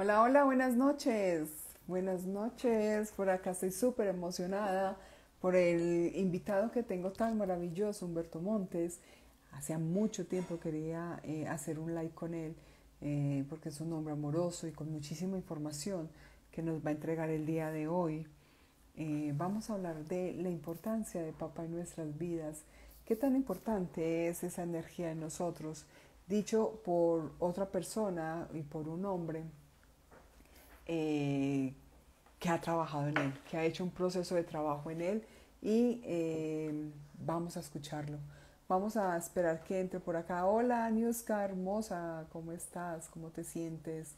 Hola, hola, buenas noches. Buenas noches. Por acá estoy súper emocionada por el invitado que tengo tan maravilloso, Humberto Montes. Hacía mucho tiempo quería hacer un live con él porque es un hombre amoroso y con muchísima información que nos va a entregar el día de hoy. Vamos a hablar de la importancia de papá en nuestras vidas. ¿Qué tan importante es esa energía en nosotros? Dicho por otra persona y por un hombre eh, que ha trabajado en él, que ha hecho un proceso de trabajo en él y vamos a escucharlo. Vamos a esperar que entre por acá. Hola, Niuska, hermosa, ¿cómo estás? ¿Cómo te sientes?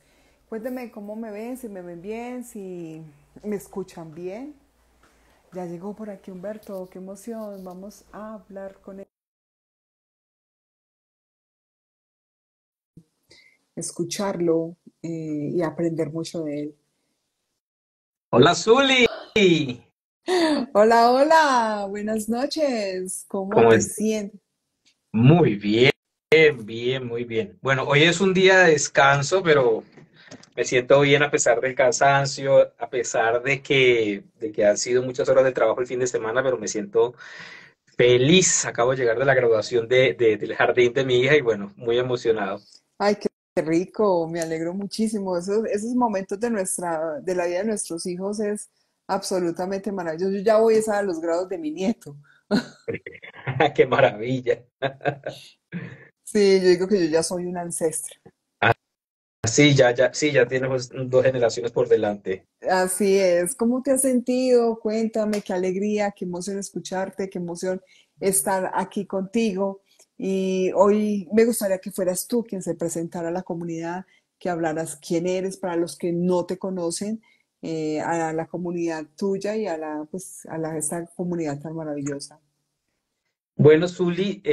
Cuéntame cómo me ven, si me ven bien, si me escuchan bien. Ya llegó por aquí Humberto, qué emoción. Vamos a hablar con él, escucharlo y aprender mucho de él. Hola, Zuli. Hola, hola, buenas noches. ¿Cómo ¿Cómo te es? sientes? Muy bien, bien, muy bien. Bueno, hoy es un día de descanso, pero me siento bien a pesar del cansancio, a pesar de que han sido muchas horas de trabajo el fin de semana, pero me siento feliz. Acabo de llegar de la graduación del jardín de mi hija y bueno, muy emocionado. Ay, qué rico, me alegro muchísimo. Esos momentos de la vida de nuestros hijos es absolutamente maravilloso. Yo ya voy es a los grados de mi nieto. ¡Qué maravilla! Sí, yo digo que yo ya soy un ancestro. Ah, sí, ya tienes dos generaciones por delante. Así es. ¿Cómo te has sentido? Cuéntame, qué alegría, qué emoción escucharte, qué emoción estar aquí contigo. Y hoy me gustaría que fueras tú quien se presentara a la comunidad, que hablaras quién eres para los que no te conocen, a la comunidad tuya y a esta comunidad tan maravillosa. Bueno, Zuli,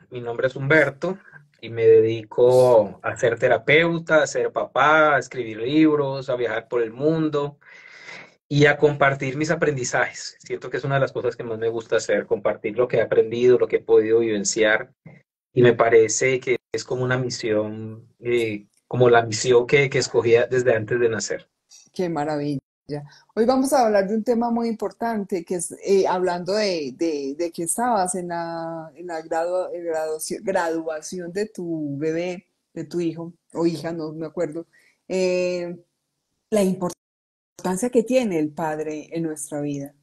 mi nombre es Humberto y me dedico a ser terapeuta, a ser papá, a escribir libros, a viajar por el mundo y a compartir mis aprendizajes. Siento que es una de las cosas que más me gusta hacer, compartir lo que he aprendido, lo que he podido vivenciar y me parece que es como una misión, como la misión que escogía desde antes de nacer. Qué maravilla. Hoy vamos a hablar de un tema muy importante, que es hablando de que estabas en la graduación de tu bebé, de tu hijo o hija, no me acuerdo, eh, la importancia que tiene el padre en nuestra vida.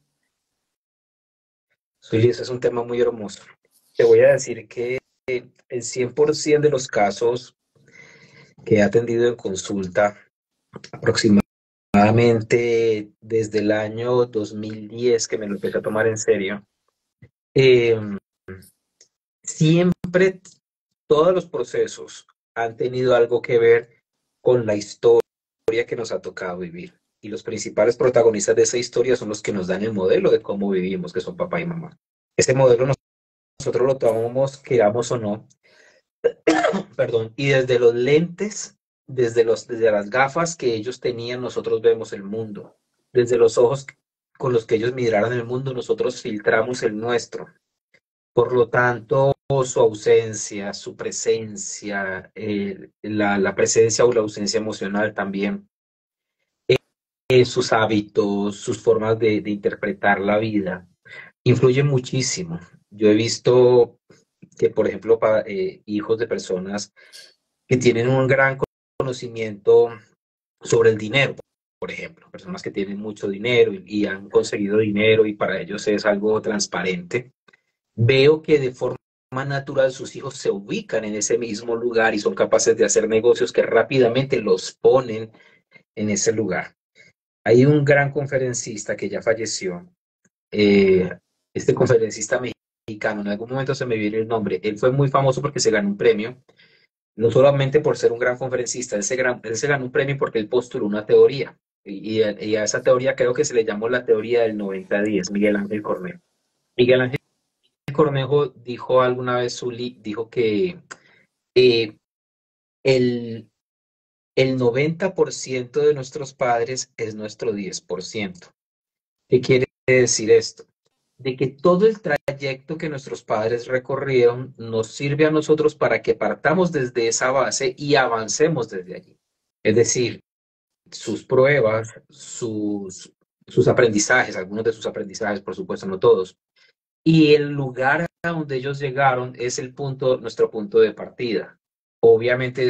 Zuli, ese es un tema muy hermoso. Te voy a decir que el 100% de los casos que he atendido en consulta, aproximadamente desde el año 2010 que me lo empecé a tomar en serio, eh, siempre todos los procesos han tenido algo que ver con la historia que nos ha tocado vivir. Y los principales protagonistas de esa historia son los que nos dan el modelo de cómo vivimos, que son papá y mamá. Ese modelo nosotros lo tomamos, queramos o no, perdón, y desde los lentes, desde las gafas que ellos tenían, nosotros vemos el mundo. Desde los ojos con los que ellos miraran el mundo, nosotros filtramos el nuestro. Por lo tanto, su ausencia, su presencia, la presencia o la ausencia emocional también, sus hábitos, sus formas de interpretar la vida, influyen muchísimo. Yo he visto que, por ejemplo, hijos de personas que tienen un gran conocimiento sobre el dinero, por ejemplo, personas que tienen mucho dinero y han conseguido dinero y para ellos es algo transparente. Veo que de forma natural sus hijos se ubican en ese mismo lugar y son capaces de hacer negocios que rápidamente los ponen en ese lugar. Hay un gran conferencista que ya falleció, eh, este conferencista mexicano, en algún momento se me viene el nombre, él fue muy famoso porque se ganó un premio no solamente por ser un gran conferencista, él se ganó un premio porque él postuló una teoría. Y a esa teoría creo que se le llamó la teoría del 90-10, Miguel Ángel Cornejo. Miguel Ángel Cornejo dijo alguna vez, Zuli, dijo que eh, el, el 90% de nuestros padres es nuestro 10%. ¿Qué quiere decir esto? De que todo el trayecto que nuestros padres recorrieron nos sirve a nosotros para que partamos desde esa base y avancemos desde allí. Es decir, sus pruebas, sus aprendizajes, algunos de sus aprendizajes, por supuesto, no todos. Y el lugar a donde ellos llegaron es el punto, nuestro punto de partida. Obviamente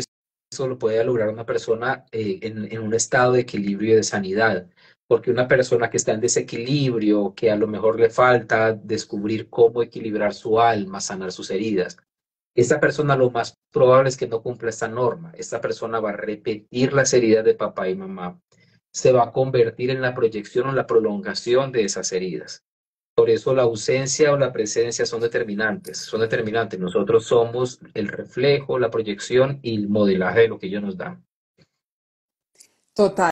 eso lo puede lograr una persona en un estado de equilibrio y de sanidad, porque una persona que está en desequilibrio, que a lo mejor le falta descubrir cómo equilibrar su alma, sanar sus heridas, esta persona lo más probable es que no cumpla esta norma. Esta persona va a repetir las heridas de papá y mamá. Se va a convertir en la proyección o la prolongación de esas heridas. Por eso la ausencia o la presencia son determinantes, son determinantes. Nosotros somos el reflejo, la proyección y el modelaje de lo que ellos nos dan. Total.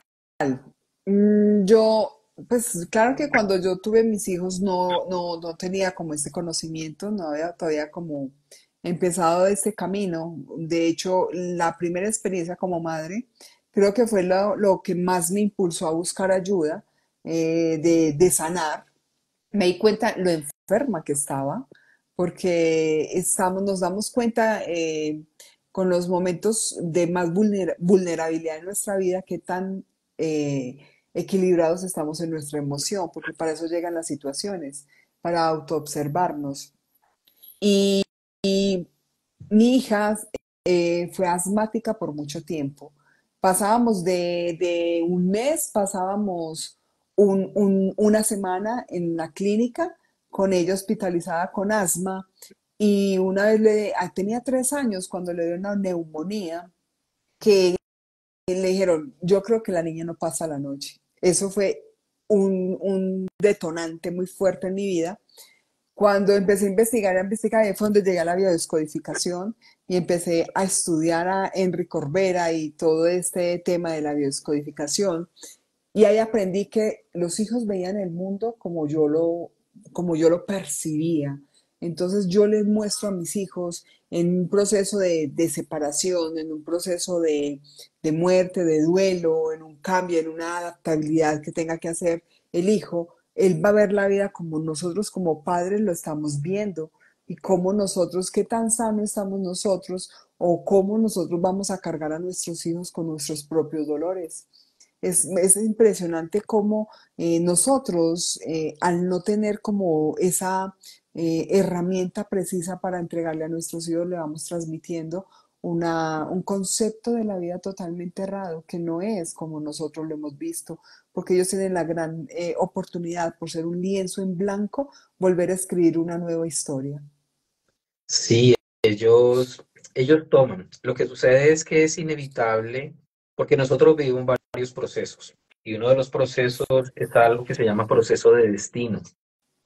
Yo, pues claro que cuando yo tuve mis hijos no tenía como ese conocimiento, no había todavía como empezado este camino. De hecho, la primera experiencia como madre creo que fue lo que más me impulsó a buscar ayuda, de sanar. Me di cuenta lo enferma que estaba, porque nos damos cuenta, con los momentos de más vulnerabilidad en nuestra vida, qué tan equilibrados estamos en nuestra emoción, porque para eso llegan las situaciones, para autoobservarnos. Y mi hija fue asmática por mucho tiempo. Pasábamos de un mes, pasábamos una semana en la clínica con ella hospitalizada con asma, y una vez tenía 3 años cuando le dio una neumonía que le dijeron, yo creo que la niña no pasa la noche. Eso fue un detonante muy fuerte en mi vida. Cuando empecé a investigar, ahí fue donde llegué a la biodescodificación y empecé a estudiar a Enrique Corbera y todo este tema de la biodescodificación. Y ahí aprendí que los hijos veían el mundo como yo lo percibía. Entonces yo les muestro a mis hijos en un proceso de separación, en un proceso de muerte, de duelo, en un cambio, en una adaptabilidad que tenga que hacer el hijo. Él va a ver la vida como nosotros como padres lo estamos viendo, y cómo nosotros, qué tan sano estamos nosotros, o cómo nosotros vamos a cargar a nuestros hijos con nuestros propios dolores. Es impresionante cómo nosotros, al no tener como esa herramienta precisa para entregarle a nuestros hijos, le vamos transmitiendo un concepto de la vida totalmente errado, que no es como nosotros lo hemos visto, porque ellos tienen la gran oportunidad, por ser un lienzo en blanco, volver a escribir una nueva historia. Sí, ellos toman. Lo que sucede es que es inevitable porque nosotros vivimos varios procesos y uno de los procesos es algo que se llama proceso de destino.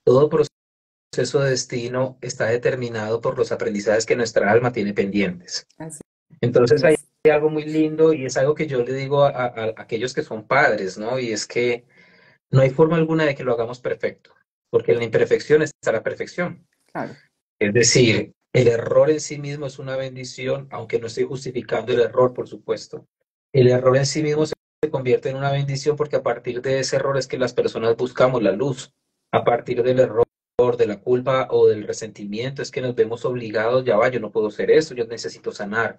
Todo proceso de destino está determinado por los aprendizajes que nuestra alma tiene pendientes. Así Entonces hay es. algo muy lindo y es algo que yo le digo a aquellos que son padres, ¿no? Y es que no hay forma alguna de que lo hagamos perfecto, porque en la imperfección está la perfección. Claro. Es decir, el error en sí mismo es una bendición, aunque no estoy justificando el error, por supuesto. El error en sí mismo se convierte en una bendición porque a partir de ese error es que las personas buscamos la luz. A partir del error, de la culpa o del resentimiento es que nos vemos obligados, ya va, yo no puedo hacer eso, yo necesito sanar,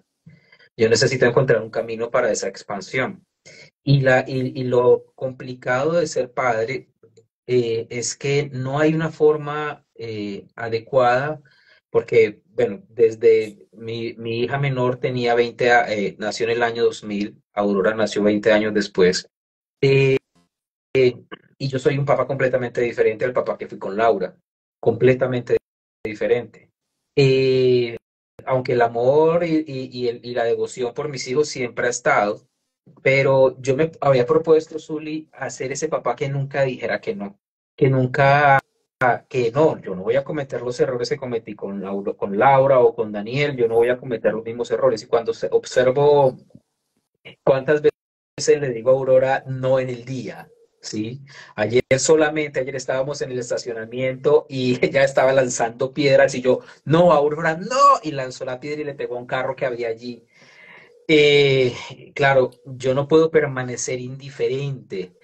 yo necesito encontrar un camino para esa expansión. Y lo complicado de ser padre es que no hay una forma adecuada, porque, bueno, desde mi hija menor tenía 20, nació en el año 2000, Aurora nació 20 años después, y yo soy un papá completamente diferente al papá que fui con Laura, completamente diferente. Eh, Aunque el amor y la devoción por mis hijos siempre ha estado, pero yo me había propuesto, Zuli, hacer ese papá que nunca dijera que nunca, que no, yo no voy a cometer los errores que cometí con Laura o con Daniel, yo no voy a cometer los mismos errores. Y cuando observo cuántas veces le digo a Aurora no en el día, ¿sí? Ayer estábamos en el estacionamiento y ella estaba lanzando piedras y yo, no, Aurora, no, y lanzó la piedra y le pegó a un carro que había allí. Eh, claro, yo no puedo permanecer indiferente.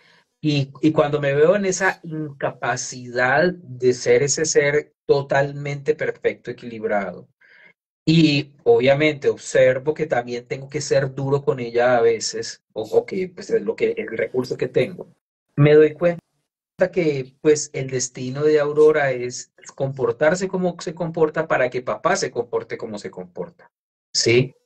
Y cuando me veo en esa incapacidad de ser ese ser totalmente perfecto, equilibrado, Y obviamente observo que también tengo que ser duro con ella a veces, o que pues, es lo que, el recurso que tengo. Me doy cuenta que pues el destino de Aurora es comportarse como se comporta para que papá se comporte como se comporta, ¿sí?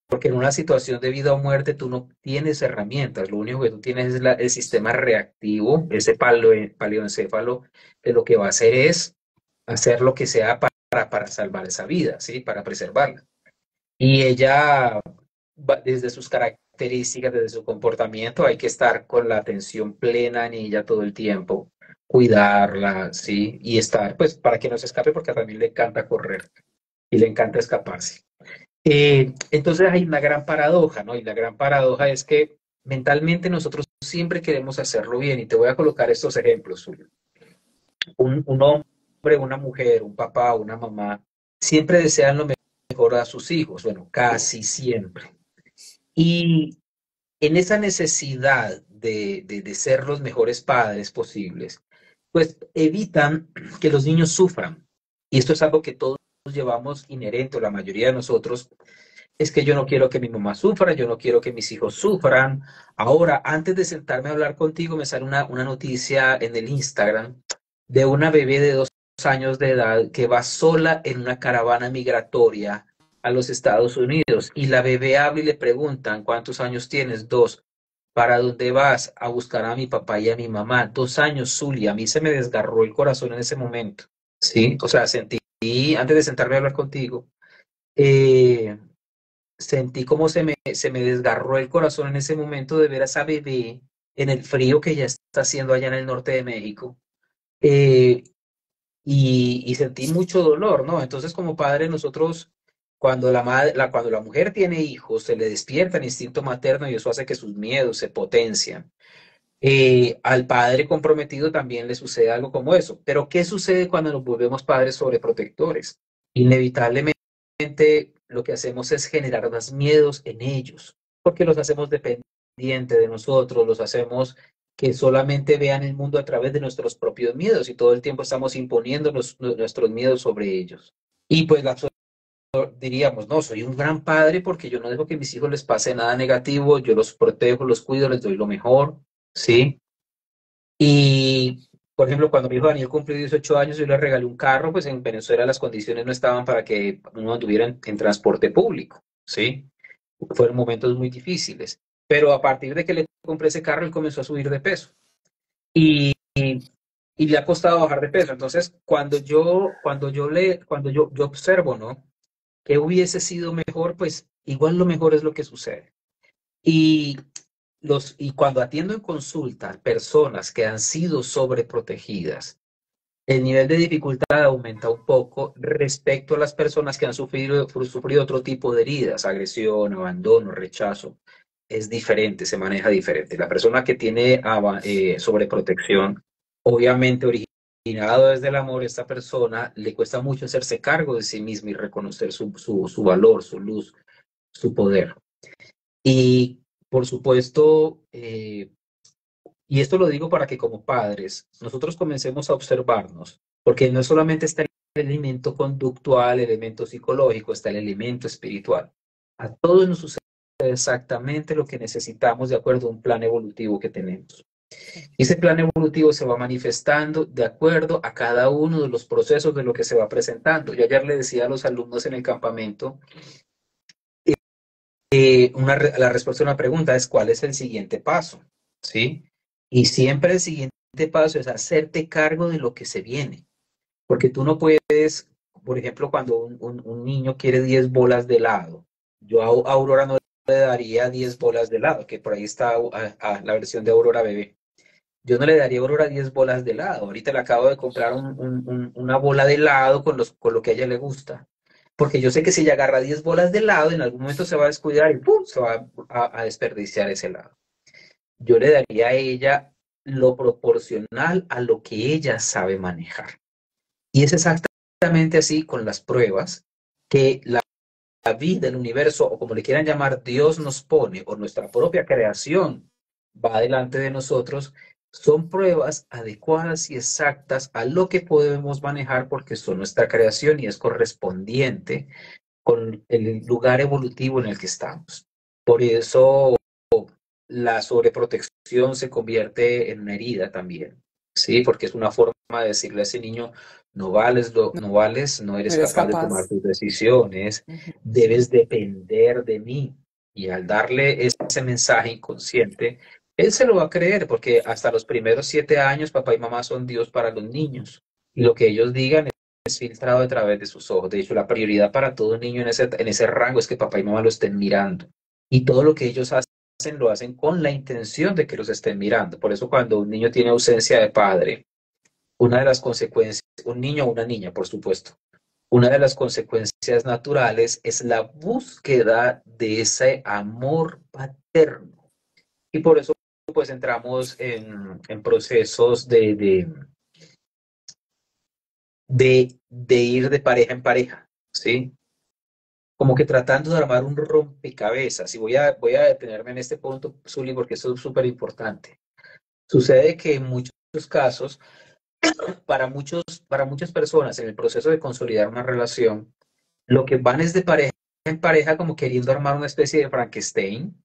Porque en una situación de vida o muerte tú no tienes herramientas, lo único que tú tienes es el sistema reactivo, ese paleoencéfalo, que lo que va a hacer es hacer lo que sea para salvar esa vida, ¿sí? Para preservarla. Y ella, desde sus características, desde su comportamiento, hay que estar con la atención plena en ella todo el tiempo, cuidarla, ¿sí? Y estar, pues, para que no se escape, porque también le encanta correr y le encanta escaparse. Entonces hay una gran paradoja, ¿no? Y la gran paradoja es que mentalmente nosotros siempre queremos hacerlo bien. Y te voy a colocar estos ejemplos, Julio. Un hombre, una mujer, un papá, una mamá, siempre desean lo mejor a sus hijos, bueno, casi siempre. Y en esa necesidad de ser los mejores padres posibles, pues evitan que los niños sufran. Y esto es algo que todos llevamos inherente, o la mayoría de nosotros, es que yo no quiero que mi mamá sufra, yo no quiero que mis hijos sufran. Ahora, antes de sentarme a hablar contigo, me sale una noticia en el Instagram de una bebé de 2 años de edad que va sola en una caravana migratoria a los Estados Unidos y la bebé habla y le preguntan, ¿cuántos años tienes? 2. ¿Para dónde vas? A buscar a mi papá y a mi mamá. 2 años, Zulia. A mí se me desgarró el corazón en ese momento. Sí, o sea, sentí, antes de sentarme a hablar contigo, eh, sentí como se me desgarró el corazón en ese momento de ver a esa bebé en el frío que ya está haciendo allá en el norte de México. Eh, y sentí mucho dolor, ¿no? Entonces, como padre, nosotros, cuando la mujer tiene hijos, se le despierta el instinto materno y eso hace que sus miedos se potencian. Al padre comprometido también le sucede algo como eso. Pero, ¿qué sucede cuando nos volvemos padres sobreprotectores? Inevitablemente lo que hacemos es generar más miedos en ellos, porque los hacemos dependientes de nosotros, los hacemos que solamente vean el mundo a través de nuestros propios miedos y todo el tiempo estamos imponiendo nuestros miedos sobre ellos. Y pues diríamos, no, soy un gran padre porque yo no dejo que a mis hijos les pase nada negativo, yo los protejo, los cuido, les doy lo mejor, ¿sí? Y, por ejemplo, cuando mi hijo Daniel cumplió 18 años, yo le regalé un carro, pues en Venezuela las condiciones no estaban para que uno anduviera en transporte público, ¿sí? Fueron momentos muy difíciles. Pero a partir de que le compré ese carro, él comenzó a subir de peso. Y, y le ha costado bajar de peso. Entonces, cuando yo observo, ¿no? ¿Qué hubiese sido mejor? Pues igual lo mejor es lo que sucede. Y y cuando atiendo en consulta personas que han sido sobreprotegidas, el nivel de dificultad aumenta un poco respecto a las personas que han sufrido otro tipo de heridas, agresión, abandono, rechazo. Es diferente, se maneja diferente. La persona que tiene sobreprotección, obviamente originado desde el amor, esta persona le cuesta mucho hacerse cargo de sí misma y reconocer su valor, su luz, su poder. Y por supuesto, y esto lo digo para que como padres nosotros comencemos a observarnos, porque no solamente está el elemento conductual, el elemento psicológico, está el elemento espiritual. A todos nos sucede exactamente lo que necesitamos de acuerdo a un plan evolutivo que tenemos. Y ese plan evolutivo se va manifestando de acuerdo a cada uno de los procesos de lo que se va presentando. Yo ayer le decía a los alumnos en el campamento, la respuesta a una pregunta es ¿cuál es el siguiente paso? ¿Sí? Y siempre el siguiente paso es hacerte cargo de lo que se viene. Porque tú no puedes, por ejemplo, cuando un niño quiere 10 bolas de helado, yo a Aurora no le daría 10 bolas de helado, que por ahí está la versión de Aurora Bebé. Yo no le daría a Aurora 10 bolas de helado. Ahorita le acabo de comprar una bola de helado con lo que a ella le gusta. Porque yo sé que si ella agarra 10 bolas de helado, en algún momento se va a descuidar y ¡pum! Se va a desperdiciar ese helado. Yo le daría a ella lo proporcional a lo que ella sabe manejar. Y es exactamente así con las pruebas que la vida, el universo, o como le quieran llamar, Dios nos pone, o nuestra propia creación va delante de nosotros, son pruebas adecuadas y exactas a lo que podemos manejar porque son nuestra creación y es correspondiente con el lugar evolutivo en el que estamos. Por eso la sobreprotección se convierte en una herida también, ¿sí? Porque es una forma de decirle a ese niño, no vales, no vales, no No eres eres capaz de tomar capaz. tus decisiones, Ujú. debes depender de mí. Y al darle ese mensaje inconsciente, él se lo va a creer, porque hasta los primeros 7 años, papá y mamá son Dios para los niños. Y lo que ellos digan es filtrado a través de sus ojos. De hecho, la prioridad para todo niño en ese rango es que papá y mamá lo estén mirando. Y todo lo que ellos hacen, lo hacen con la intención de que los estén mirando. Por eso cuando un niño tiene ausencia de padre, una de las consecuencias, un niño o una niña, por supuesto, una de las consecuencias naturales es la búsqueda de ese amor paterno. Y por eso pues entramos en procesos de ir de pareja en pareja, ¿sí? Como que tratando de armar un rompecabezas. Y voy a detenerme en este punto, Zuli, porque eso es súper importante. Sucede que en muchos casos, para muchas personas en el proceso de consolidar una relación, lo que van es de pareja en pareja como queriendo armar una especie de Frankenstein.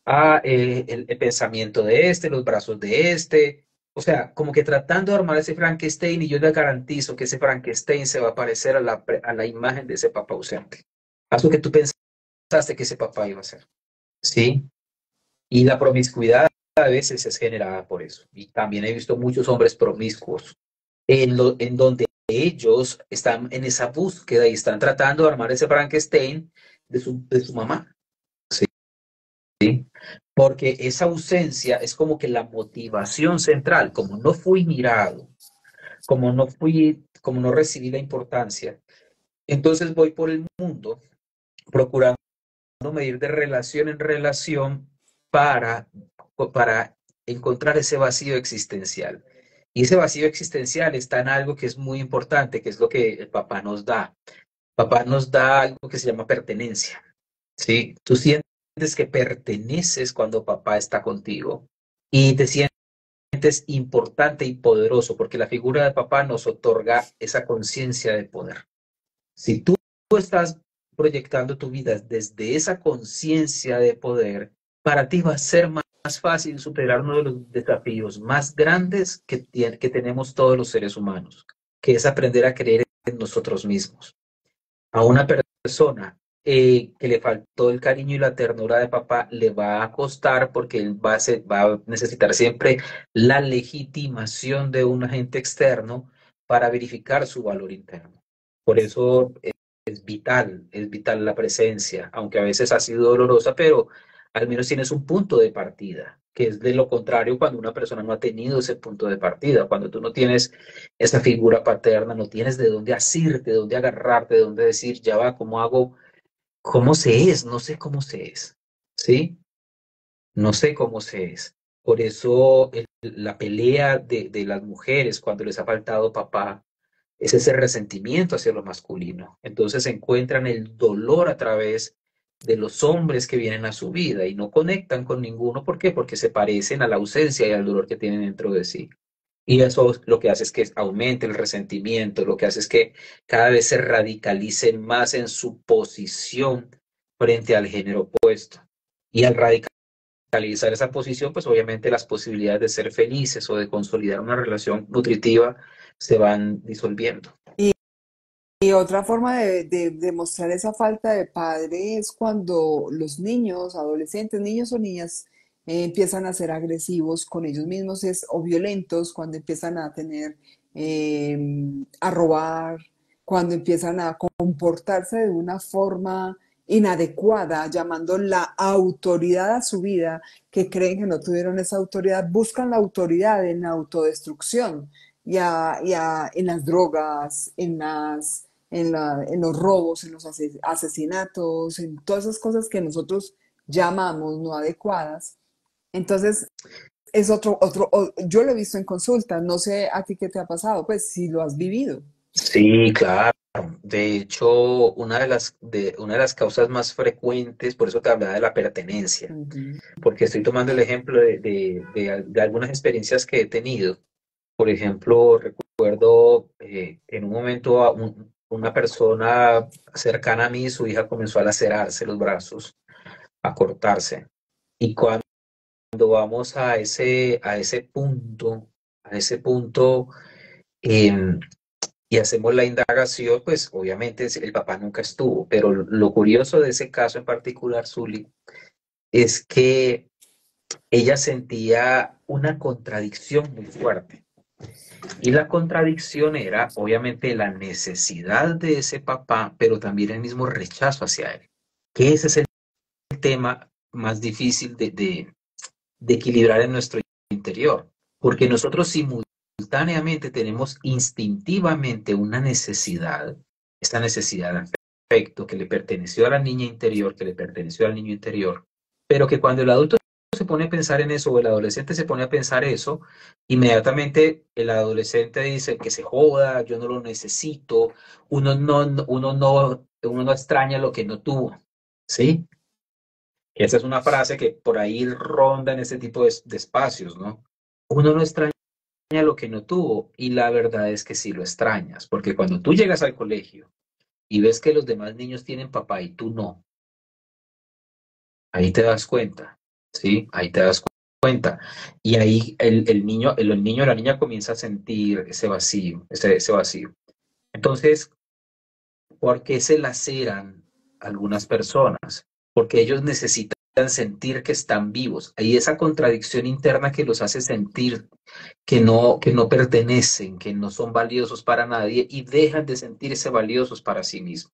El pensamiento de este, los brazos de este. O sea, como que tratando de armar ese Frankenstein y yo les garantizo que ese Frankenstein se va a parecer a la imagen de ese papá ausente. Haz lo que tú pensaste que ese papá iba a ser. ¿Sí? Y la promiscuidad a veces es generada por eso. Y también he visto muchos hombres promiscuos en donde ellos están en esa búsqueda y están tratando de armar ese Frankenstein de su mamá. ¿Sí? Porque esa ausencia es como que la motivación central, como no fui mirado, como no recibí la importancia, entonces voy por el mundo procurando medir de relación en relación para, para encontrar ese vacío existencial. Y ese vacío existencial está en algo que es muy importante, que es lo que el papá nos da. Papá nos da algo que se llama pertenencia. ¿Sí? Tú sientes que perteneces cuando papá está contigo y te sientes importante y poderoso porque la figura de papá nos otorga esa conciencia de poder. Si tú estás proyectando tu vida desde esa conciencia de poder, para ti va a ser más fácil superar uno de los desafíos más grandes que tenemos todos los seres humanos, que es aprender a creer en nosotros mismos. A una persona que le faltó el cariño y la ternura de papá, le va a costar porque él va a necesitar siempre la legitimación de un agente externo para verificar su valor interno. Por eso es vital la presencia, aunque a veces ha sido dolorosa, pero al menos tienes un punto de partida, que es de lo contrario cuando una persona no ha tenido ese punto de partida, cuando tú no tienes esa figura paterna, no tienes de dónde asirte, de dónde agarrarte, de dónde decir, ya va, ¿cómo hago? ¿Cómo se es? No sé cómo se es, ¿sí? No sé cómo se es. Por eso la pelea de las mujeres cuando les ha faltado papá es ese resentimiento hacia lo masculino. Entonces encuentran el dolor a través de los hombres que vienen a su vida y no conectan con ninguno. ¿Por qué? Porque se parecen a la ausencia y al dolor que tienen dentro de sí. Y eso lo que hace es que aumente el resentimiento, lo que hace es que cada vez se radicalicen más en su posición frente al género opuesto. Y al radicalizar esa posición, pues obviamente las posibilidades de ser felices o de consolidar una relación nutritiva se van disolviendo. Y otra forma de mostrar esa falta de padre es cuando los niños, adolescentes, niños o niñas empiezan a ser agresivos con ellos mismos o violentos, cuando empiezan a tener, a robar, cuando empiezan a comportarse de una forma inadecuada, llamando la autoridad a su vida, que creen que no tuvieron esa autoridad, buscan la autoridad en la autodestrucción, en las drogas, en los robos, en los asesinatos, en todas esas cosas que nosotros llamamos no adecuadas. Entonces, es yo lo he visto en consulta, no sé a ti qué te ha pasado, pues si lo has vivido. Sí, claro. De hecho, una de las causas más frecuentes, por eso te hablaba de la pertenencia, Ujú. porque estoy tomando el ejemplo de algunas experiencias que he tenido. Por ejemplo, recuerdo en un momento una persona cercana a mí, su hija comenzó a lacerarse los brazos, a cortarse. Y cuando vamos a ese punto, em, y hacemos la indagación, pues obviamente el papá nunca estuvo. Pero lo curioso de ese caso en particular, Zuli, es que ella sentía una contradicción muy fuerte. Y la contradicción era, obviamente, la necesidad de ese papá, pero también el mismo rechazo hacia él. Que ese es el tema más difícil de equilibrar en nuestro interior. Porque nosotros simultáneamente tenemos instintivamente una necesidad, esta necesidad de afecto que le perteneció a la niña interior, que le perteneció al niño interior, pero que cuando el adulto se pone a pensar en eso o el adolescente se pone a pensar eso, inmediatamente el adolescente dice que se joda, yo no lo necesito, uno no extraña lo que no tuvo, ¿sí? Esa es una frase que por ahí ronda en ese tipo de espacios, ¿no? Uno no extraña lo que no tuvo y la verdad es que sí lo extrañas, porque cuando tú llegas al colegio y ves que los demás niños tienen papá y tú no, ahí te das cuenta, ¿sí? Ahí te das cuenta. Y ahí el niño o la niña comienza a sentir ese vacío, ese vacío. Entonces, ¿por qué se laceran algunas personas? Porque ellos necesitan sentir que están vivos. Hay esa contradicción interna que los hace sentir que no pertenecen, que no son valiosos para nadie y dejan de sentirse valiosos para sí mismos.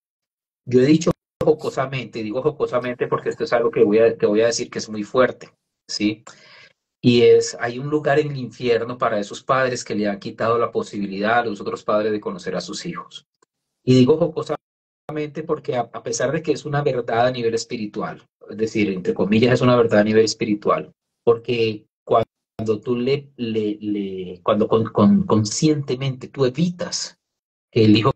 Yo he dicho jocosamente, digo jocosamente porque esto es algo que voy a decir que es muy fuerte, ¿sí? Y es, hay un lugar en el infierno para esos padres que le han quitado la posibilidad a los otros padres de conocer a sus hijos. Y digo jocosamente porque a pesar de que es una verdad a nivel espiritual, es decir, entre comillas es una verdad a nivel espiritual, porque cuando tú cuando conscientemente tú evitas que el hijo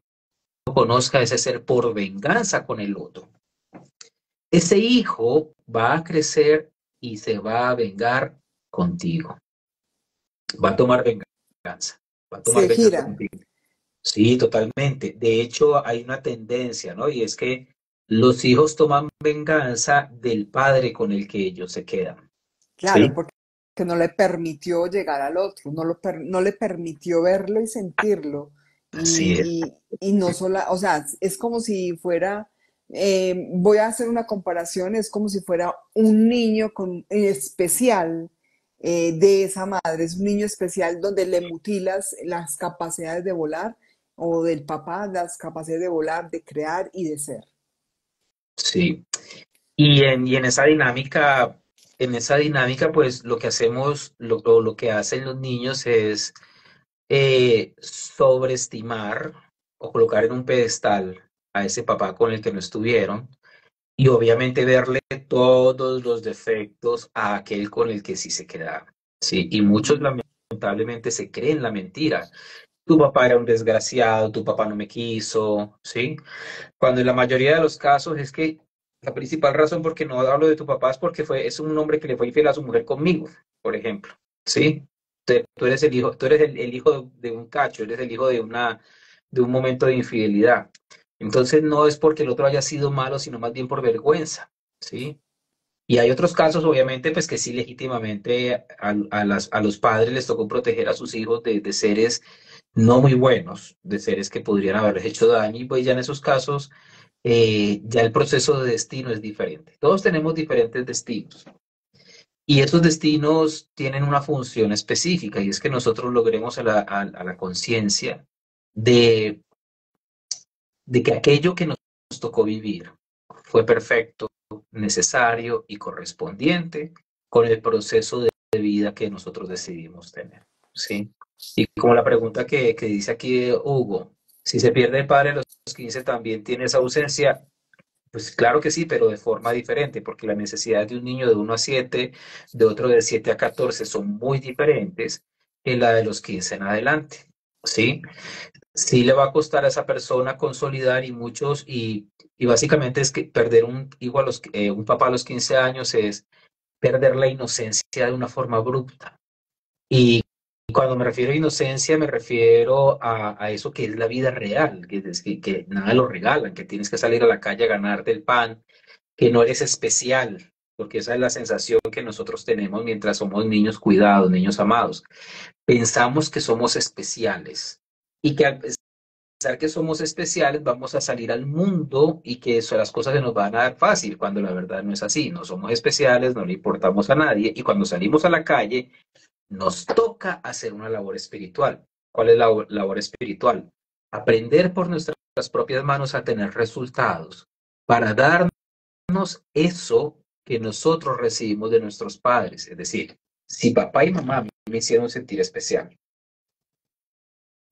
conozca ese ser por venganza con el otro, ese hijo va a crecer y se va a vengar contigo, va a tomar venganza, va a tomar Se venganza gira. contigo. Sí, totalmente. De hecho, hay una tendencia, ¿no? Y es que los hijos toman venganza del padre con el que ellos se quedan. Claro, ¿Sí? porque no le permitió llegar al otro, no le permitió verlo y sentirlo. Así es. Y no solo, o sea, es como si fuera, voy a hacer una comparación, es como si fuera un niño especial de esa madre, es un niño especial donde le mutilas las capacidades de volar o del papá, las capacidades de volar, de crear y de ser. Sí. Y en esa dinámica, pues lo que hacemos, o lo que hacen los niños es sobreestimar o colocar en un pedestal a ese papá con el que no estuvieron y obviamente verle todos los defectos a aquel con el que sí se quedaron. Sí, y muchos Mm. lamentablemente se creen la mentira. Tu papá era un desgraciado, tu papá no me quiso, ¿sí? Cuando en la mayoría de los casos es que la principal razón por qué no hablo de tu papá es porque es un hombre que le fue infiel a su mujer conmigo, por ejemplo, ¿sí? Tú eres el hijo, tú eres el hijo de un cacho, eres el hijo de un momento de infidelidad. Entonces no es porque el otro haya sido malo, sino más bien por vergüenza, ¿sí? Y hay otros casos, obviamente, pues que sí legítimamente a los padres les tocó proteger a sus hijos de seres no muy buenos, de seres que podrían haberles hecho daño, y pues ya en esos casos ya el proceso de destino es diferente. Todos tenemos diferentes destinos y esos destinos tienen una función específica y es que nosotros logremos a la conciencia de, de que aquello que nos tocó vivir fue perfecto, necesario y correspondiente con el proceso de vida que nosotros decidimos tener, ¿sí? Y como la pregunta que dice aquí Hugo, si se pierde el padre a los 15 también tiene esa ausencia, pues claro que sí, pero de forma diferente, porque las necesidades de un niño de 1 a 7, de otro de 7 a 14 son muy diferentes que la de los 15 en adelante, ¿sí? Sí le va a costar a esa persona consolidar y básicamente es que perder un hijo un papá a los 15 años es perder la inocencia de una forma abrupta. Y cuando me refiero a inocencia, me refiero a eso que es la vida real, que nada lo regalan, que tienes que salir a la calle a ganarte el pan, que no eres especial, porque esa es la sensación que nosotros tenemos mientras somos niños cuidados, niños amados. Pensamos que somos especiales y que al pensar que somos especiales vamos a salir al mundo y que eso, las cosas se nos van a dar fácil, cuando la verdad no es así. No somos especiales, no le importamos a nadie y cuando salimos a la calle nos toca hacer una labor espiritual. ¿Cuál es la labor espiritual? Aprender por nuestras propias manos a tener resultados para darnos eso que nosotros recibimos de nuestros padres. Es decir, si papá y mamá me hicieron sentir especial,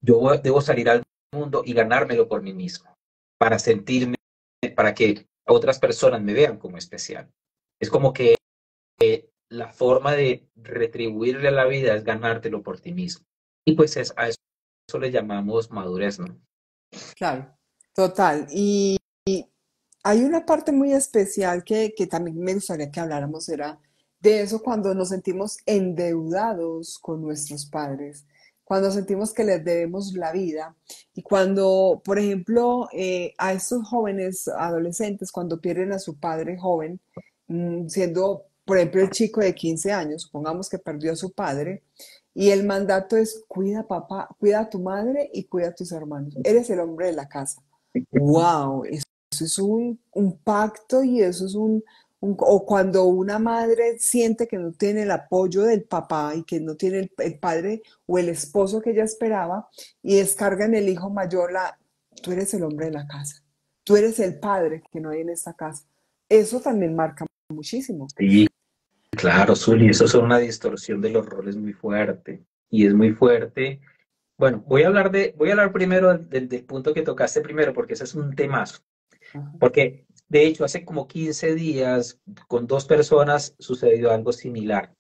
yo debo salir al mundo y ganármelo por mí mismo, para sentirme, para que otras personas me vean como especial. Es como que la forma de retribuirle a la vida es ganártelo por ti mismo. Y pues a eso le llamamos madurez, ¿no? Claro, total. Y hay una parte muy especial que también me gustaría que habláramos, era de eso cuando nos sentimos endeudados con nuestros padres, cuando sentimos que les debemos la vida y cuando, por ejemplo, a estos jóvenes adolescentes, cuando pierden a su padre joven, siendo, por ejemplo, el chico de 15 años, supongamos que perdió a su padre, y el mandato es cuida papá, cuida a tu madre y cuida a tus hermanos. Eres el hombre de la casa. ¡Wow! Eso es un pacto y eso es o cuando una madre siente que no tiene el apoyo del papá y que no tiene el padre o el esposo que ella esperaba y descarga en el hijo mayor tú eres el hombre de la casa, tú eres el padre que no hay en esta casa. Eso también marca muchísimo. Sí, claro, Zuli, eso es una distorsión de los roles muy fuerte. Y es muy fuerte. Bueno, voy a hablar primero del punto que tocaste primero, porque ese es un temazo. Ajá. Porque, de hecho, hace como 15 días, con dos personas sucedió algo similar.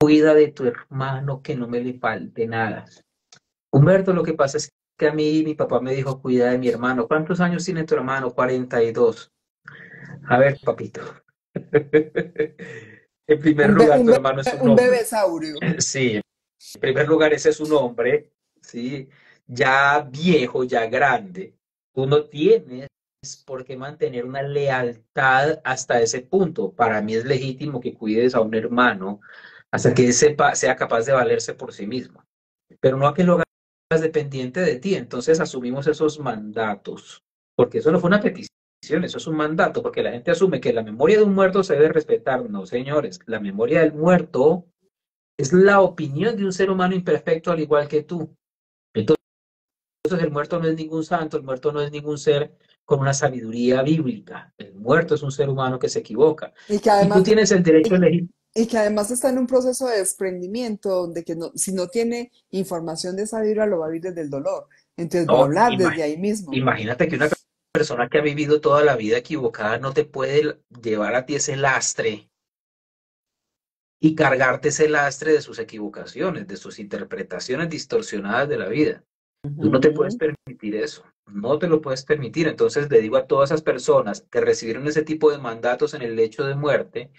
Cuida de tu hermano, que no me le falte nada. Humberto, lo que pasa es que a mí mi papá me dijo, cuida de mi hermano. ¿Cuántos años tiene tu hermano? 42. A ver, papito. En primer Un, be- lugar, un, tu be- hermano es un un hombre. bebesaurio. Sí, en primer lugar, ese es un hombre, ¿sí? Ya viejo, ya grande. Tú no tienes por qué mantener una lealtad hasta ese punto. Para mí es legítimo que cuides a un hermano hasta que él sea capaz de valerse por sí mismo, pero no a que lo hagas dependiente de ti. Entonces asumimos esos mandatos, porque eso no fue una petición, eso es un mandato, porque la gente asume que la memoria de un muerto se debe respetar. No, señores, la memoria del muerto es la opinión de un ser humano imperfecto al igual que tú. Entonces el muerto no es ningún santo, el muerto no es ningún ser con una sabiduría bíblica. El muerto es un ser humano que se equivoca. Y que Y tú además, tienes el derecho a y, elegir. y que además está en un proceso de desprendimiento donde que no, si no tiene información de esa vibra, lo va a vivir desde el dolor. Entonces va a No, hablar desde ahí mismo. imagínate que una persona que ha vivido toda la vida equivocada no te puede llevar a ti ese lastre y cargarte ese lastre de sus equivocaciones, de sus interpretaciones distorsionadas de la vida. Tú no te puedes Ujú. permitir eso, no te lo puedes permitir. Entonces le digo a todas esas personas que recibieron ese tipo de mandatos en el lecho de muerte,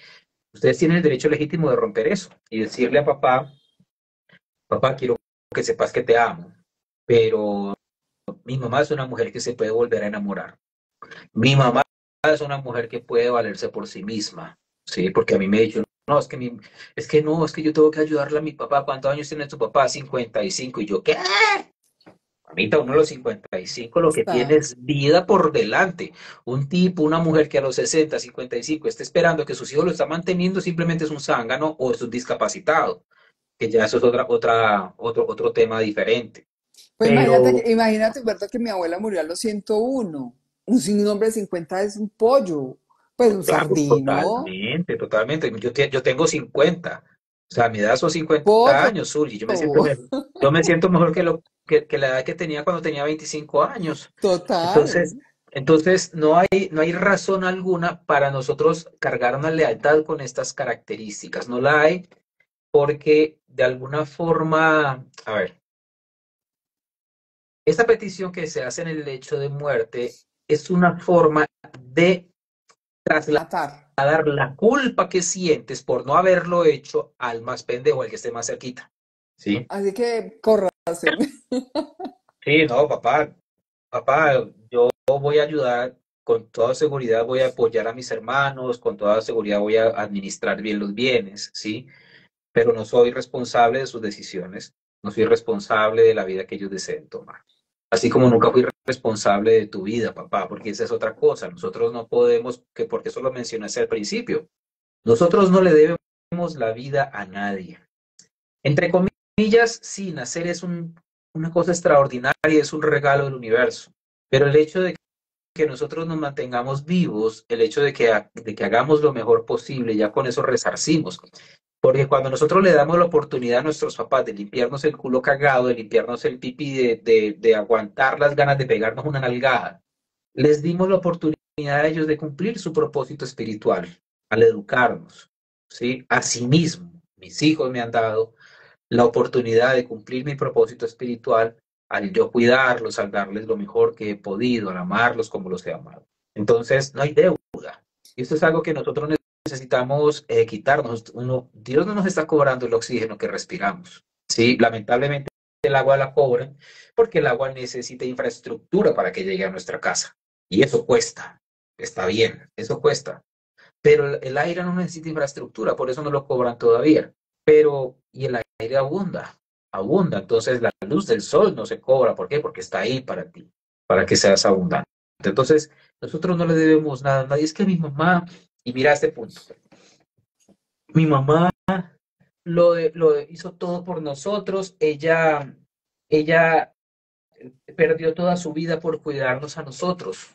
ustedes tienen el derecho legítimo de romper eso y decirle a papá, papá, quiero que sepas que te amo, pero mi mamá es una mujer que se puede volver a enamorar. Mi mamá es una mujer que puede valerse por sí misma, ¿sí? Porque a mí me ha dicho, no, es que yo tengo que ayudarle a mi papá. ¿Cuántos años tiene tu papá? 55. Y yo, ¿qué? Ahorita uno a los 55 lo que tiene Está. es vida por delante. Un tipo, una mujer que a los 60, 55 esté esperando que sus hijos lo están manteniendo, simplemente es un zángano o es un discapacitado, que ya eso es otro tema diferente. Pues Pero imagínate, Humberto, que mi abuela murió a los 101. Un hombre de 50 es un pollo, pues un claro, sardino, totalmente. Yo tengo 50. O sea, mi edad son 50 pollo. años, Uli. Yo me siento mejor que la edad que tenía cuando tenía 25 años. Total. Entonces no hay razón alguna para nosotros cargar una lealtad con estas características. No la hay porque de alguna forma, a ver, esta petición que se hace en el lecho de muerte es una forma de Matar. trasladar la culpa que sientes por no haberlo hecho al más pendejo, al que esté más cerquita. ¿sí? Así que córrase. Sí, no, papá, yo voy a ayudar, con toda seguridad voy a apoyar a mis hermanos, con toda seguridad voy a administrar bien los bienes, ¿sí? Pero no soy responsable de sus decisiones, no soy responsable de la vida que ellos deseen tomar. Así como nunca fui responsable de tu vida, papá, porque esa es otra cosa. Nosotros no podemos, que porque eso lo mencioné al principio, nosotros no le debemos la vida a nadie. Entre comillas, sí, nacer es una cosa extraordinaria, es un regalo del universo, pero el hecho de que nosotros nos mantengamos vivos, el hecho de que hagamos lo mejor posible, ya con eso resarcimos. Porque cuando nosotros le damos la oportunidad a nuestros papás de limpiarnos el culo cagado, de limpiarnos el pipí, de aguantar las ganas de pegarnos una nalgada, les dimos la oportunidad a ellos de cumplir su propósito espiritual al educarnos, ¿sí? Asimismo, mis hijos me han dado la oportunidad de cumplir mi propósito espiritual al yo cuidarlos, al darles lo mejor que he podido, al amarlos como los he amado. Entonces, no hay deuda. Y esto es algo que nosotros necesitamos quitarnos. Dios no nos está cobrando el oxígeno que respiramos. Sí, lamentablemente el agua la cobran porque el agua necesita infraestructura para que llegue a nuestra casa. Y eso cuesta. Está bien, eso cuesta. Pero el aire no necesita infraestructura, por eso no lo cobran todavía. Pero, y el aire abunda, abunda. Entonces la luz del sol no se cobra. ¿Por qué? Porque está ahí para ti, para que seas abundante. Entonces, nosotros no le debemos nada a nadie. Es que mi mamá, y mira este punto, mi mamá hizo todo por nosotros. Ella perdió toda su vida por cuidarnos a nosotros.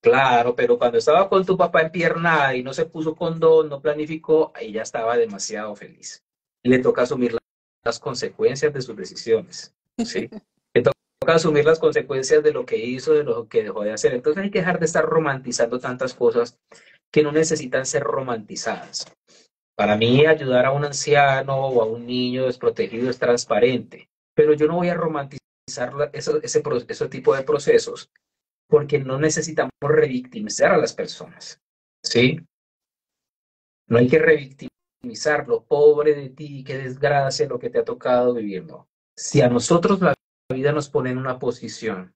Claro, pero cuando estaba con tu papá empiernada y no se puso condón, no planificó, ella estaba demasiado feliz. Le toca asumir las consecuencias de sus decisiones, ¿sí? Le toca asumir las consecuencias de lo que hizo, de lo que dejó de hacer. Entonces hay que dejar de estar romantizando tantas cosas que no necesitan ser romantizadas. Para mí, ayudar a un anciano o a un niño desprotegido es transparente, pero yo no voy a romantizar ese tipo de procesos porque no necesitamos revictimizar a las personas, ¿sí? No hay que revictimizarlo, pobre de ti, qué desgracia lo que te ha tocado vivir, no. Si a nosotros la vida nos pone en una posición,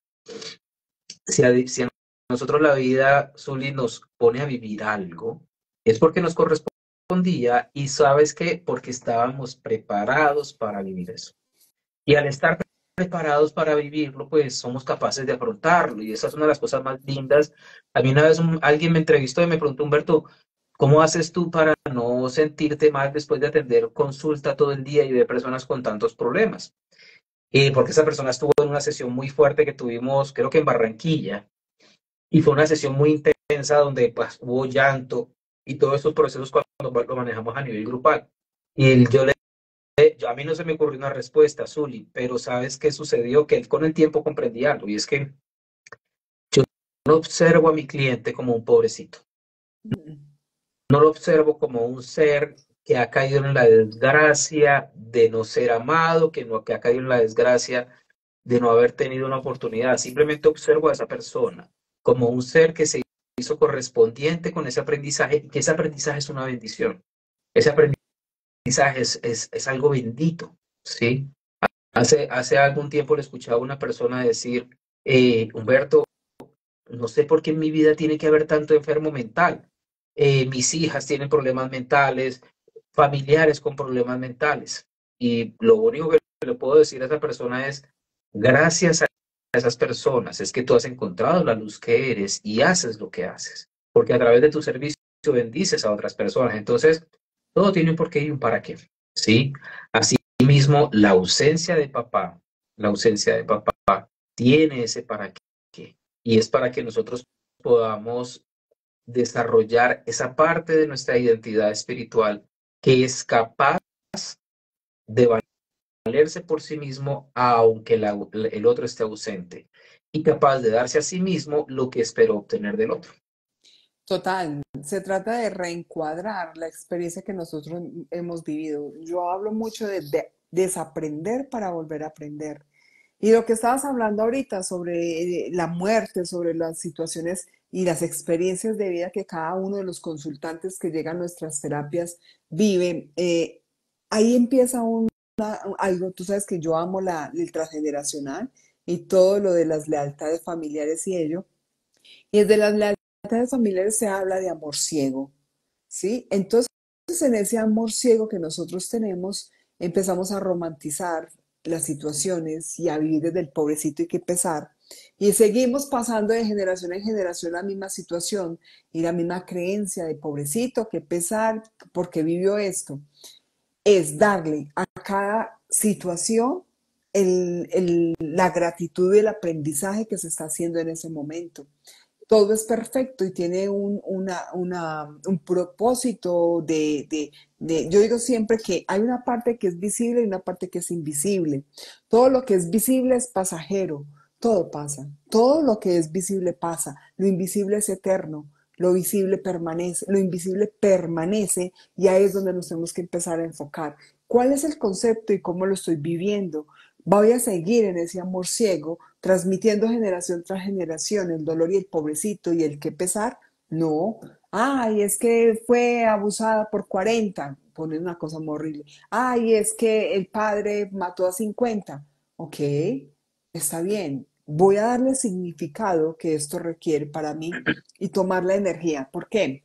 si a nosotros la vida, Zuli, nos pone a vivir algo, es porque nos correspondía y sabes qué, porque estábamos preparados para vivir eso. Y al estar preparados para vivirlo, pues somos capaces de afrontarlo. Y esa es una de las cosas más lindas. A mí una vez alguien me entrevistó y me preguntó, Humberto, ¿cómo haces tú para no sentirte mal después de atender consulta todo el día y de personas con tantos problemas? Y porque esa persona estuvo en una sesión muy fuerte que tuvimos, creo que en Barranquilla, y fue una sesión muy intensa donde pues, hubo llanto y todos esos procesos cuando lo manejamos a nivel grupal. Y a mí no se me ocurrió una respuesta, Zuli, pero ¿sabes qué sucedió? Que él con el tiempo comprendí algo, y es que yo no observo a mi cliente como un pobrecito, no lo observo como un ser que ha caído en la desgracia de no ser amado, que ha caído en la desgracia de no haber tenido una oportunidad. Simplemente observo a esa persona como un ser que se hizo correspondiente con ese aprendizaje y que ese aprendizaje es una bendición. Ese aprendizaje es algo bendito, ¿sí? Hace algún tiempo le escuchaba a una persona decir, Humberto, no sé por qué en mi vida tiene que haber tanto enfermo mental. Mis hijas tienen problemas mentales, familiares con problemas mentales. Y lo único que le puedo decir a esa persona es, gracias a esas personas es que tú has encontrado la luz que eres y haces lo que haces. Porque a través de tu servicio bendices a otras personas. Entonces, todo tiene un porqué y un para qué. ¿Sí? Así mismo, la ausencia de papá tiene ese para qué. Y es para que nosotros podamos desarrollar esa parte de nuestra identidad espiritual que es capaz de valerse por sí mismo aunque el otro esté ausente y capaz de darse a sí mismo lo que espero obtener del otro. Total, se trata de reencuadrar la experiencia que nosotros hemos vivido. Yo hablo mucho de desaprender para volver a aprender. Y lo que estabas hablando ahorita sobre la muerte, sobre las situaciones y las experiencias de vida que cada uno de los consultantes que llegan a nuestras terapias vive, ahí empieza un algo, tú sabes que yo amo el transgeneracional y todo lo de las lealtades familiares y ello. Y desde las lealtades familiares se habla de amor ciego, ¿sí? Entonces, en ese amor ciego que nosotros tenemos, empezamos a romantizar las situaciones y a vivir desde el pobrecito y qué pesar. Y seguimos pasando de generación en generación la misma situación y la misma creencia de pobrecito, qué pesar, porque vivió esto. Es darle a cada situación la gratitud y el aprendizaje que se está haciendo en ese momento. Todo es perfecto y tiene un propósito yo digo siempre que hay una parte que es visible y una parte que es invisible. Todo lo que es visible es pasajero, todo pasa, todo lo que es visible pasa, lo invisible es eterno, lo visible permanece, lo invisible permanece y ahí es donde nos tenemos que empezar a enfocar. ¿Cuál es el concepto y cómo lo estoy viviendo? Voy a seguir en ese amor ciego, transmitiendo generación tras generación el dolor y el pobrecito y el qué pesar. No. Ay, es que fue abusada por 40, ponen una cosa muy horrible. Ay, es que el padre mató a 50. Ok, está bien. Voy a darle el significado que esto requiere para mí y tomar la energía. ¿Por qué?